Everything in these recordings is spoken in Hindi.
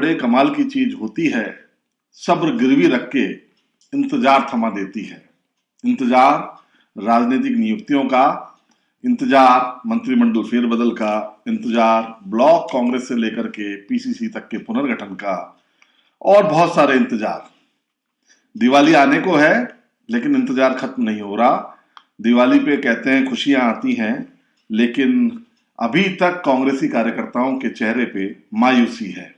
बड़े कमाल की चीज होती है, सब्र गिरवी रख के इंतजार थमा देती है। इंतजार राजनीतिक नियुक्तियों का, इंतजार मंत्रिमंडल फेरबदल का, इंतजार ब्लॉक कांग्रेस से लेकर के पीसीसी तक के पुनर्गठन का, और बहुत सारे इंतजार। दिवाली आने को है लेकिन इंतजार खत्म नहीं हो रहा। दिवाली पे कहते हैं खुशियां आती हैं, लेकिन अभी तक कांग्रेसी कार्यकर्ताओं के चेहरे पे मायूसी है।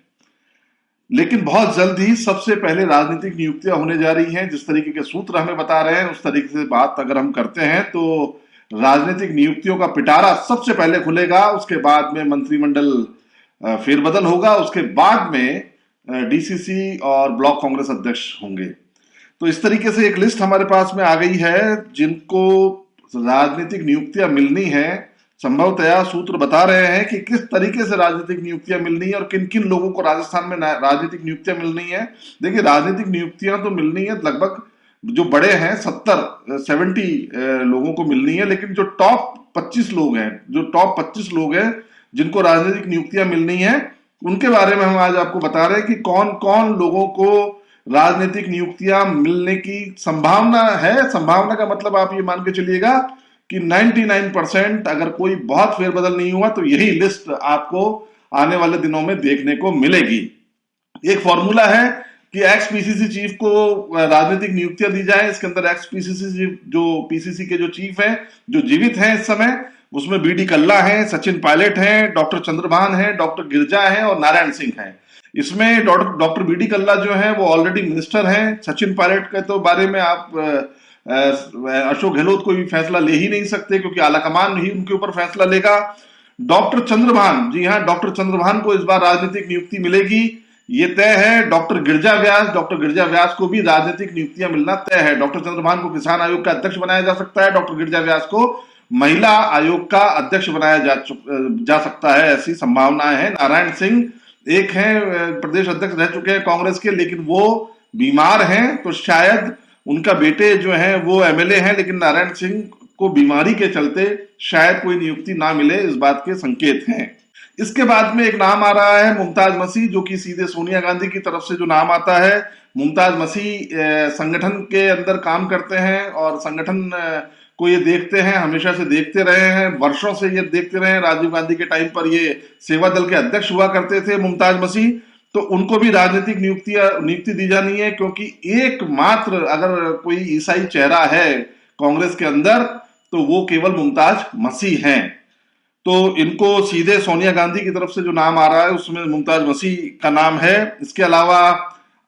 लेकिन बहुत जल्द ही सबसे पहले राजनीतिक नियुक्तियां होने जा रही हैं। जिस तरीके के सूत्र हमें बता रहे हैं उस तरीके से बात अगर हम करते हैं तो राजनीतिक नियुक्तियों का पिटारा सबसे पहले खुलेगा, उसके बाद में मंत्रिमंडल फेरबदल होगा, उसके बाद में डीसीसी और ब्लॉक कांग्रेस अध्यक्ष होंगे। तो इस तरीके से एक लिस्ट हमारे पास में आ गई है जिनको राजनीतिक नियुक्तियां मिलनी है। संभवतया सूत्र बता रहे हैं कि किस तरीके से राजनीतिक नियुक्तियां मिलनी है और किन किन लोगों को राजस्थान में राजनीतिक नियुक्तियां मिलनी है। देखिए, राजनीतिक नियुक्तियां तो मिलनी है, लगभग जो बड़े हैं 70 लोगों को मिलनी है, लेकिन जो टॉप 25 लोग हैं, जिनको राजनीतिक नियुक्तियां मिलनी है, उनके बारे में हम आज आपको बता रहे हैं कि कौन कौन लोगों को राजनीतिक नियुक्तियां मिलने की संभावना है। संभावना का मतलब आप ये मान के चलिएगा कि 99%, अगर कोई बहुत फेरबदल नहीं हुआ तो यही लिस्ट आपको आने वाले दिनों में देखने को मिलेगी। एक फॉर्मूला है कि एक्स पीसीसी चीफ को राजनीतिक नियुक्तियां दी जाए। इसके अंदर एक्स पीसीसी जो पीसीसी के जो चीफ हैं, जो जीवित हैं इस समय, उसमें बीडी कल्ला हैं, सचिन पायलट हैं, डॉक्टर चंद्रभान हैं, डॉक्टर गिरजा हैं और नारायण सिंह हैं। इसमें डॉक्टर बीडी कल्ला जो है वो ऑलरेडी मिनिस्टर हैं। सचिन पायलट के तो बारे में आप अशोक गहलोत कोई फैसला ले ही नहीं सकते, क्योंकि आलाकमान ही उनके ऊपर फैसला लेगा। डॉक्टर चंद्रभान, जी हाँ, डॉक्टर चंद्रभान को इस बार राजनीतिक नियुक्ति मिलेगी, ये तय है। डॉक्टर गिरजा व्यास को भी राजनीतिक नियुक्तियां मिलना तय है। डॉक्टर चंद्रभान को किसान आयोग का अध्यक्ष बनाया जा सकता है, डॉक्टर गिरजा व्यास को महिला आयोग का अध्यक्ष बनाया जा सकता है, ऐसी संभावनाएं हैं। नारायण सिंह एक हैं, प्रदेश अध्यक्ष रह चुके हैं कांग्रेस के, लेकिन वो बीमार हैं, तो शायद उनका बेटे जो है वो एमएलए हैं, लेकिन नारायण सिंह को बीमारी के चलते शायद कोई नियुक्ति ना मिले, इस बात के संकेत हैं। इसके बाद में एक नाम आ रहा है मुमताज मसीह, जो कि सीधे सोनिया गांधी की तरफ से जो नाम आता है। मुमताज मसीह संगठन के अंदर काम करते हैं और संगठन को ये देखते हैं, हमेशा से देखते रहे हैं, वर्षों से ये देखते रहे हैं। राजीव गांधी के टाइम पर ये सेवा दल के अध्यक्ष हुआ करते थे मुमताज मसीह, तो उनको भी राजनीतिक नियुक्ति दी जानी है, क्योंकि एकमात्र अगर कोई ईसाई चेहरा है कांग्रेस के अंदर तो वो केवल मुमताज मसीह हैं। तो इनको सीधे सोनिया गांधी की तरफ से जो नाम आ रहा है उसमें मुमताज मसीह का नाम है। इसके अलावा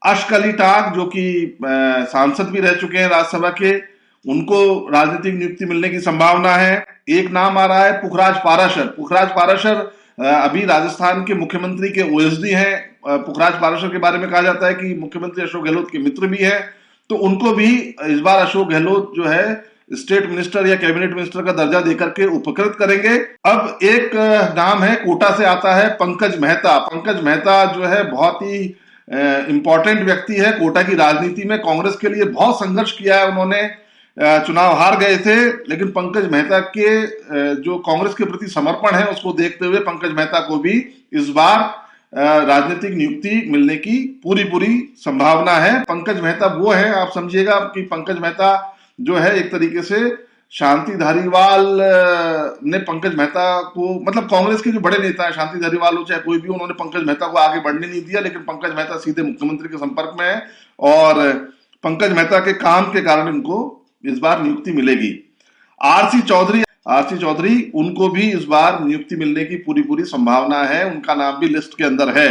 अश्क अली टाक, जो कि सांसद भी रह चुके हैं राज्यसभा के, उनको राजनीतिक नियुक्ति मिलने की संभावना है। एक नाम आ रहा है पुखराज पाराशर अभी राजस्थान के मुख्यमंत्री के ओएसडी हैं। पुखराज पाराशर के बारे में कहा जाता है कि मुख्यमंत्री अशोक गहलोत के मित्र भी हैं, तो उनको भी इस बार अशोक गहलोत जो है स्टेट मिनिस्टर या कैबिनेट मिनिस्टर का दर्जा देकर के उपकृत करेंगे। अब एक नाम है, कोटा से आता है, पंकज मेहता जो है बहुत ही इंपॉर्टेंट व्यक्ति है कोटा की राजनीति में। कांग्रेस के लिए बहुत संघर्ष किया है उन्होंने, चुनाव हार गए थे, लेकिन पंकज मेहता के जो कांग्रेस के प्रति समर्पण है उसको देखते हुए पंकज मेहता को भी इस बार राजनीतिक नियुक्ति मिलने की पूरी संभावना है। पंकज मेहता वो है, आप समझिएगा कि पंकज मेहता जो है एक तरीके से शांति धारीवाल ने पंकज मेहता को, मतलब कांग्रेस के जो बड़े नेता है, शांति धारीवाल हो चाहे कोई भी, उन्होंने पंकज मेहता को आगे बढ़ने नहीं दिया, लेकिन पंकज मेहता सीधे मुख्यमंत्री के संपर्क में है और पंकज मेहता के काम के कारण इनको इस बार नियुक्ति मिलेगी। आरसी चौधरी, उनको भी इस बार नियुक्ति मिलने की पूरी संभावना है, उनका नाम भी लिस्ट के अंदर है।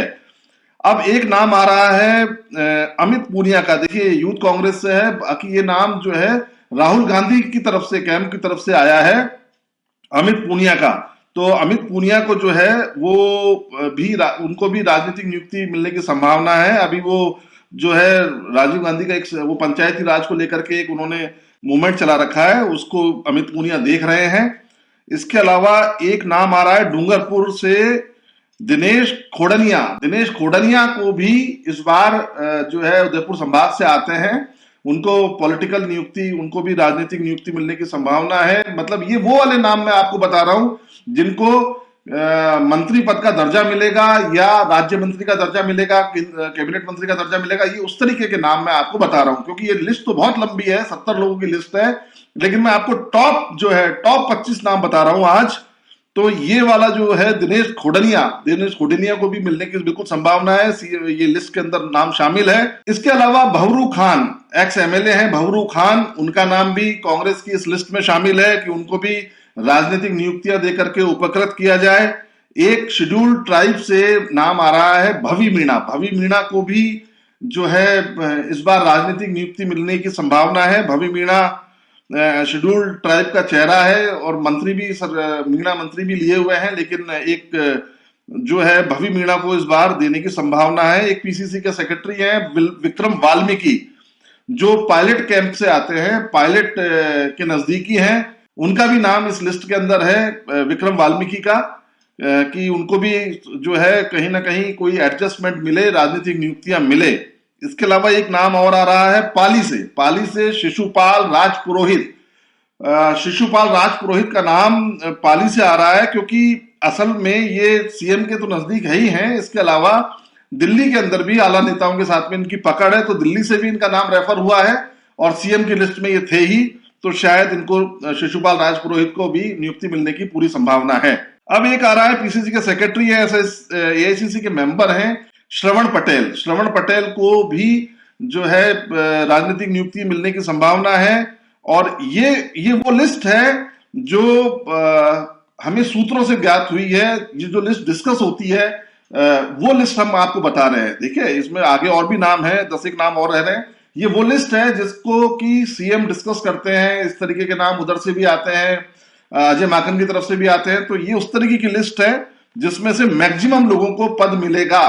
अब एक नाम आ रहा है अमित पूनिया का। देखिए, यूथ कांग्रेस से है, बाकी ये नाम जो है राहुल गांधी की तरफ से, कैंप की तरफ से आया है अमित पूनिया का। तो अमित पूनिया को जो है वो भी उनको भी राजनीतिक नियुक्ति मिलने की संभावना है। अभी वो जो है राजीव गांधी का एक वो पंचायती राज को लेकर के एक उन्होंने मूवमेंट चला रखा है, उसको अमित पूनिया देख रहे हैं। इसके अलावा एक नाम आ रहा है डूंगरपुर से दिनेश खोडनिया को भी इस बार जो है उदयपुर संभाग से आते हैं, उनको पॉलिटिकल नियुक्ति, उनको भी राजनीतिक नियुक्ति मिलने की संभावना है। मतलब ये वो वाले नाम मैं आपको बता रहा हूं जिनको मंत्री पद का दर्जा मिलेगा या राज्य मंत्री का दर्जा मिलेगा, कैबिनेट मंत्री का दर्जा मिलेगा, ये उस तरीके के नाम मैं आपको बता रहा हूं, क्योंकि ये लिस्ट तो बहुत लंबी है, 70 लोगों की लिस्ट है, लेकिन मैं आपको टॉप 25 नाम बता रहा हूं आज। तो ये वाला जो है दिनेश खोडनिया को भी मिलने की बिल्कुल संभावना है, ये लिस्ट के अंदर नाम शामिल है। इसके अलावा भवरू खान, एक्स एमएलए हैं भवरू खान, उनका नाम भी कांग्रेस की इस लिस्ट में शामिल है कि उनको भी राजनीतिक नियुक्तियां देकर के उपकृत किया जाए। एक शेड्यूल्ड ट्राइब से नाम आ रहा है भवी मीणा को भी जो है इस बार राजनीतिक नियुक्ति मिलने की संभावना है। भवी मीणा शेड्यूल्ड ट्राइब का चेहरा है और मीणा मंत्री भी लिए हुए हैं, लेकिन एक जो है भवी मीणा को इस बार देने की संभावना है। एक पीसीसी के सेक्रेटरी हैं विक्रम वाल्मीकि, जो पायलट कैंप से आते हैं, पायलट के नजदीकी हैं, उनका भी नाम इस लिस्ट के अंदर है, विक्रम वाल्मीकि का, कि उनको भी जो है कहीं ना कहीं कोई एडजस्टमेंट मिले, राजनीतिक नियुक्तियां मिले। इसके अलावा एक नाम और आ रहा है पाली से शिशुपाल राजपुरोहित। शिशुपाल राजपुरोहित का नाम पाली से आ रहा है क्योंकि असल में ये सीएम के तो नजदीक है ही हैं, इसके अलावा दिल्ली के अंदर भी आला नेताओं के साथ में इनकी पकड़ है, तो दिल्ली से भी इनका नाम रेफर हुआ है और सीएम की लिस्ट में ये थे ही, तो शायद इनको शिशुपाल राजपुरोहित को भी नियुक्ति मिलने की पूरी संभावना है। अब एक आ रहा है पीसीसी के सेक्रेटरी है, एआईसीसी के मेंबर हैं श्रवण पटेल को भी जो है राजनीतिक नियुक्ति मिलने की संभावना है। और ये वो लिस्ट है जो हमें सूत्रों से ज्ञात हुई है, ये जो लिस्ट डिस्कस होती है वो लिस्ट हम आपको बता रहे हैं। देखिए इसमें आगे और भी नाम है, 10 एक नाम और रह रहे हैं। ये वो लिस्ट है जिसको कि सीएम डिस्कस करते हैं, इस तरीके के नाम उधर से भी आते हैं, अजय माकन की तरफ से भी आते हैं, तो ये उस तरीके की लिस्ट है जिसमें से मैक्सिमम लोगों को पद मिलेगा।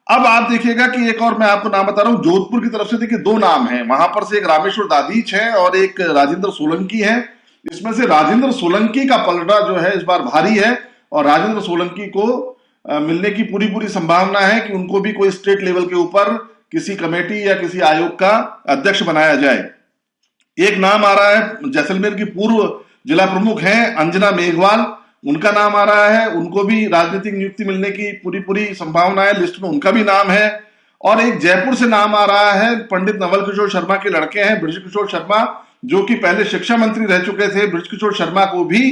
अब आप देखिएगा कि एक और मैं आपको नाम बता रहा हूं, जोधपुर की तरफ से देखिए 2 नाम हैं, वहां पर से एक रामेश्वर दाधीच है और एक राजेंद्र सोलंकी है। इसमें से राजेंद्र सोलंकी का पलड़ा जो है इस बार भारी है और राजेंद्र सोलंकी को मिलने की पूरी संभावना है कि उनको भी कोई स्टेट लेवल के ऊपर किसी कमेटी या किसी आयोग का अध्यक्ष बनाया जाए। एक नाम आ रहा है जैसलमेर की पूर्व जिला प्रमुख हैं अंजना मेघवाल, उनका नाम आ रहा है, उनको भी राजनीतिक नियुक्ति मिलने की पूरी संभावना है, लिस्ट में उनका भी नाम है। और एक जयपुर से नाम आ रहा है, पंडित नवल किशोर शर्मा के लड़के हैं बृज किशोर शर्मा, जो कि पहले शिक्षा मंत्री रह चुके थे। बृज किशोर शर्मा को भी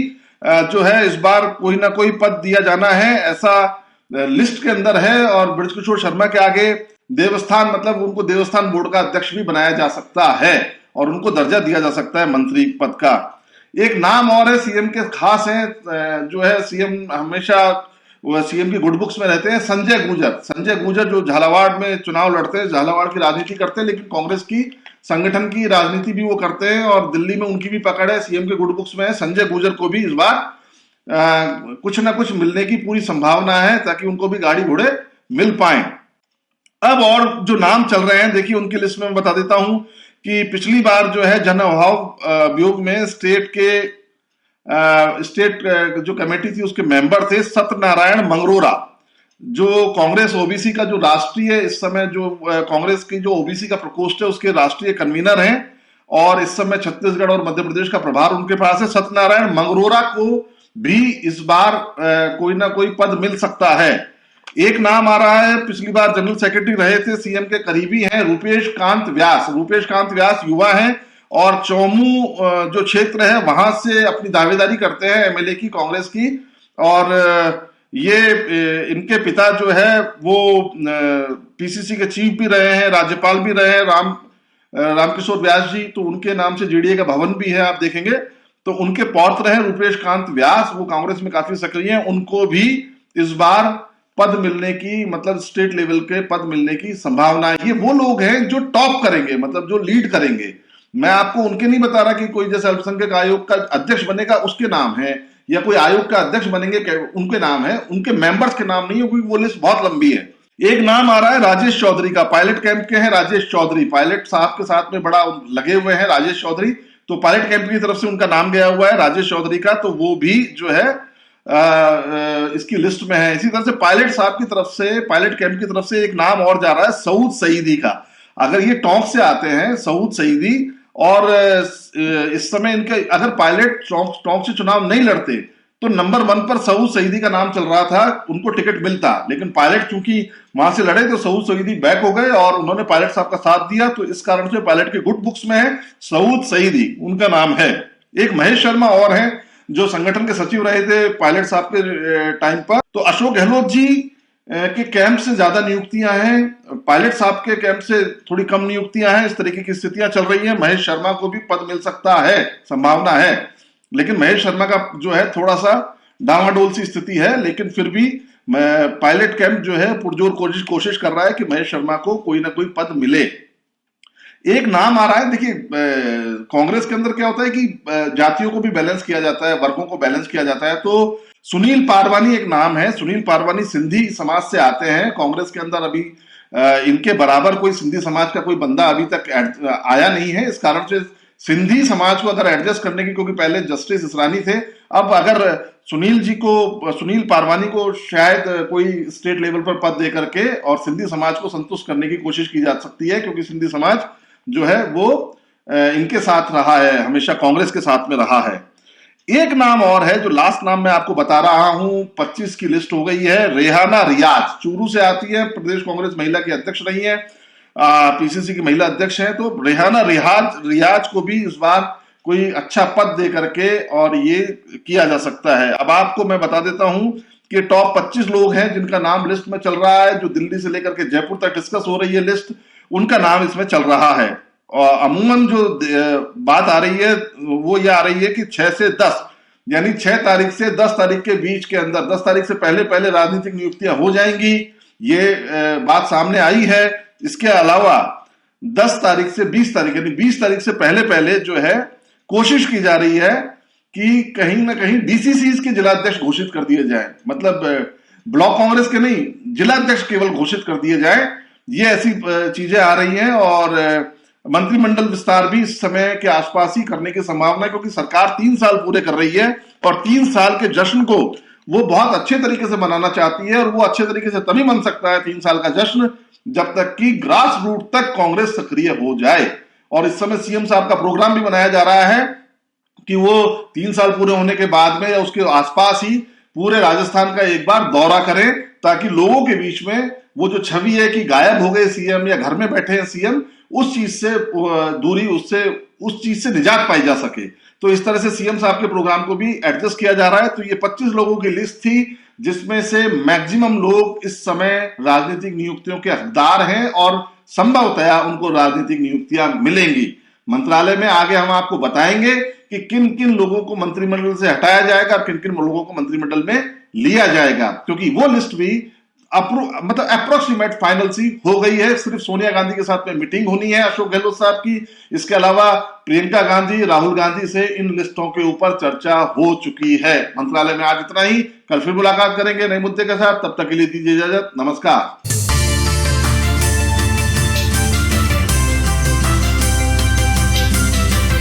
जो है इस बार कोई ना कोई पद दिया जाना है, ऐसा लिस्ट के अंदर है। और बृज किशोर शर्मा के आगे देवस्थान, मतलब उनको देवस्थान बोर्ड का अध्यक्ष भी बनाया जा सकता है और उनको दर्जा दिया जा सकता है मंत्री पद का। एक नाम और है, सीएम के खास हैं, जो है सीएम हमेशा सीएम की गुड बुक्स में रहते हैं, संजय गुर्जर जो झालावाड़ में चुनाव लड़ते हैं, झालावाड़ की राजनीति करते हैं, लेकिन कांग्रेस की संगठन की राजनीति भी वो करते हैं और दिल्ली में उनकी भी पकड़ है, सीएम के गुड बुक्स में है। संजय गुर्जर को भी इस बार कुछ ना कुछ मिलने की पूरी संभावना है ताकि उनको भी गाड़ी घोड़े मिल पाए। अब और जो नाम चल रहे हैं देखिए उनकी लिस्ट में मैं बता देता हूं कि पिछली बार जो है जन अभाव वियोग में स्टेट जो कमेटी थी उसके मेंबर थे सत्यनारायण मंगरोरा, जो कांग्रेस ओबीसी का जो राष्ट्रीय इस समय जो कांग्रेस की जो ओबीसी का प्रकोष्ठ है उसके राष्ट्रीय कन्वीनर हैं और इस समय छत्तीसगढ़ और मध्य प्रदेश का प्रभार उनके पास है। सत्यनारायण मंगरोरा को भी इस बार कोई ना कोई पद मिल सकता है। एक नाम आ रहा है, पिछली बार जनरल सेक्रेटरी रहे थे, सीएम के करीबी हैं, रूपेश कांत व्यास युवा हैं और चौमू जो क्षेत्र है वहां से अपनी दावेदारी करते हैं एमएलए की, कांग्रेस की। और ये इनके पिता जो है वो पीसीसी के चीफ भी रहे हैं, राज्यपाल भी रहे हैं, रामकिशोर व्यास जी, तो उनके नाम से जेडीए का भवन भी है, आप देखेंगे। तो उनके पौत्र हैं रूपेश कांत व्यास, वो कांग्रेस में काफी सक्रिय हैं, उनको भी इस बार पद मिलने की, मतलब स्टेट लेवल के पद मिलने की संभावना है। ये वो लोग हैं जो टॉप करेंगे, मतलब जो लीड करेंगे। मैं आपको उनके नहीं बता रहा कि कोई जैसे अल्पसंख्यक आयोग का अध्यक्ष बनेगा उसके नाम है या कोई आयोग का अध्यक्ष बनेंगे उनके नाम है, उनके मेंबर्स के नाम नहीं है क्योंकि वो लिस्ट बहुत लंबी है। एक नाम आ रहा है राजेश चौधरी का, पायलट कैंप के हैं राजेश चौधरी, पायलट साहब के साथ में बड़ा लगे हुए हैं राजेश चौधरी, तो पायलट कैंप की तरफ से उनका नाम गया हुआ है राजेश चौधरी का, तो वो भी जो है इसकी लिस्ट में है। इसी तरह से पायलट साहब की तरफ से, पायलट कैंप की तरफ से एक नाम और जा रहा है सऊद सईदी का। अगर ये टोंक से आते हैं सऊद सईदी, और इस समय इनके अगर पायलट टोंक से चुनाव नहीं लड़ते तो नंबर 1 पर सऊद सईदी का नाम चल रहा था, उनको टिकट मिलता, लेकिन पायलट चूंकि वहां से लड़े तो सऊद सईदी बैक हो गए और उन्होंने पायलट साहब का साथ दिया, तो इस कारण से पायलट के गुड बुक्स में है सऊद सईदी, उनका नाम है। एक महेश शर्मा और हैं जो संगठन के सचिव रहे थे पायलट साहब के टाइम पर। तो अशोक गहलोत जी के कैंप से ज्यादा नियुक्तियां हैं, पायलट साहब के कैंप से थोड़ी कम नियुक्तियां हैं, इस तरीके की स्थितियां चल रही हैं। महेश शर्मा को भी पद मिल सकता है, संभावना है, लेकिन महेश शर्मा का जो है थोड़ा सा डावाडोल सी स्थिति है, लेकिन फिर भी पायलट कैंप जो है पुरजोर कोशिश कर रहा है कि महेश शर्मा को कोई ना कोई पद मिले। एक नाम आ रहा है, देखिए कांग्रेस के अंदर क्या होता है कि जातियों को भी बैलेंस किया जाता है, वर्गों को बैलेंस किया जाता है। तो सुनील पारवानी एक नाम है, सुनील पारवानी सिंधी समाज से आते हैं। कांग्रेस के अंदर अभी इनके बराबर कोई सिंधी समाज का कोई बंदा अभी तक आया नहीं है, इस कारण से सिंधी समाज को अगर एडजस्ट करने की, क्योंकि पहले जस्टिस इसरानी थे, अब अगर सुनील पारवानी को शायद कोई स्टेट लेवल पर पद दे करके और सिंधी समाज को संतुष्ट करने की कोशिश की जा सकती है, क्योंकि सिंधी समाज जो है वो इनके साथ रहा है, हमेशा कांग्रेस के साथ में रहा है। एक नाम और है जो लास्ट नाम मैं आपको बता रहा हूं, 25 की लिस्ट हो गई है, रेहाना रियाज, चूरू से आती है, प्रदेश कांग्रेस महिला की अध्यक्ष रही है, पीसीसी की महिला अध्यक्ष है। तो रेहाना रियाज को भी इस बार कोई अच्छा पद दे करके और ये किया जा सकता है। अब आपको मैं बता देता हूं कि टॉप 25 लोग हैं जिनका नाम लिस्ट में चल रहा है, जो दिल्ली से लेकर के जयपुर तक डिस्कस हो रही है लिस्ट, उनका नाम इसमें चल रहा है। और अमूमन जो बात आ रही है वो ये आ रही है कि 6 से 10 यानी 6 तारीख से 10 तारीख के बीच के अंदर, 10 तारीख से पहले राजनीतिक नियुक्तियां हो जाएंगी, ये बात सामने आई है। इसके अलावा 10 तारीख से 20 तारीख यानी 20 तारीख से पहले जो है कोशिश की जा रही है कि कहीं ना कहीं डीसीसीज के जिलाध्यक्ष घोषित कर दिए जाए, मतलब ब्लॉक कांग्रेस के नहीं, जिलाध्यक्ष केवल घोषित कर दिए जाए। ये ऐसी चीजें आ रही हैं और मंत्रिमंडल विस्तार भी इस समय के आसपास ही करने की संभावना है, क्योंकि सरकार 3 साल पूरे कर रही है और 3 साल के जश्न को वो बहुत अच्छे तरीके से मनाना चाहती है, और वो अच्छे तरीके से तभी मन सकता है 3 साल का जश्न जब तक कि ग्रास रूट तक कांग्रेस सक्रिय हो जाए। और इस समय सीएम साहब का प्रोग्राम भी बनाया जा रहा है कि वो 3 साल पूरे होने के बाद में या उसके आसपास ही पूरे राजस्थान का एक बार दौरा करें, ताकि लोगों के बीच में वो जो छवि है कि गायब हो गए सीएम या घर में बैठे हैं सीएम, उस चीज से दूरी, उस चीज से निजात पाई जा सके। तो इस तरह से सीएम साहब के प्रोग्राम को भी एडजस्ट किया जा रहा है। तो ये 25 लोगों की लिस्ट थी जिसमें से मैक्सिमम लोग इस समय राजनीतिक नियुक्तियों के हकदार हैं और संभवतया उनको राजनीतिक नियुक्तियां मिलेंगी। मंत्रालय में आगे हम आपको बताएंगे कि किन किन लोगों को मंत्रिमंडल से हटाया जाएगा और किन किन लोगों को मंत्रिमंडल में लिया जाएगा, क्योंकि वो लिस्ट भी मतलब अप्रोक्सीमेट फाइनल सी हो गई है। सिर्फ सोनिया गांधी के साथ में मीटिंग होनी है अशोक गहलोत साहब की, इसके अलावा प्रियंका गांधी, राहुल गांधी से इन लिस्टों के ऊपर चर्चा हो चुकी है। मंत्रालय में आज इतना ही, कल फिर मुलाकात करेंगे नए मुद्दे के साथ, तब तक के लिए दीजिए इजाजत, नमस्कार।